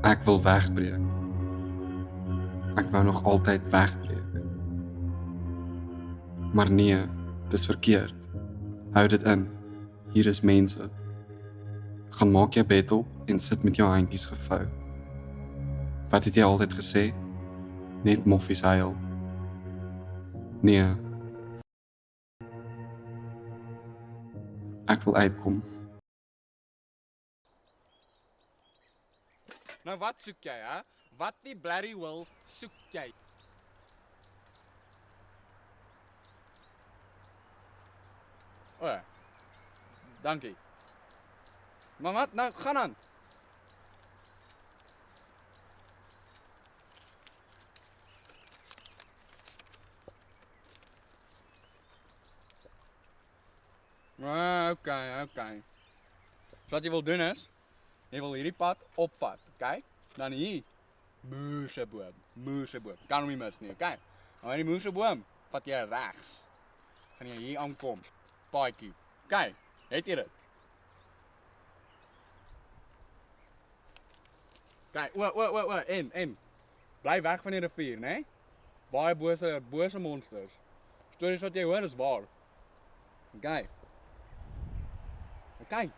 Ek wil wegbreek. Ek wou nog altyd wegbreek. Maar nee, dis verkeerd. Hou dit in. Hier is mense. Gaan maak jou bed op en sit met jou handjies gevou. Wat het jy altyd gesê? Net moffies huil. Nee. Ek wil uitkom. Nou wat soek jy, hè? Wat die blerrie wil soek jy? O, dankie. Maar wat? Nou, gaan aan. Okay. So wat jy wil doen is, jy wil hierdie pad opvat, okay? Dan hier, moerseboom. Kan hom nie mis nie, okay? Maar die moerseboom, vat jy regs. Gaan jy hier aankom, paadjie. Okay, het jy dit? Okay, en. Bly weg van die rivier, né? Baie bose monsters. Stories wat jy hoor is waar. Okay. Okay.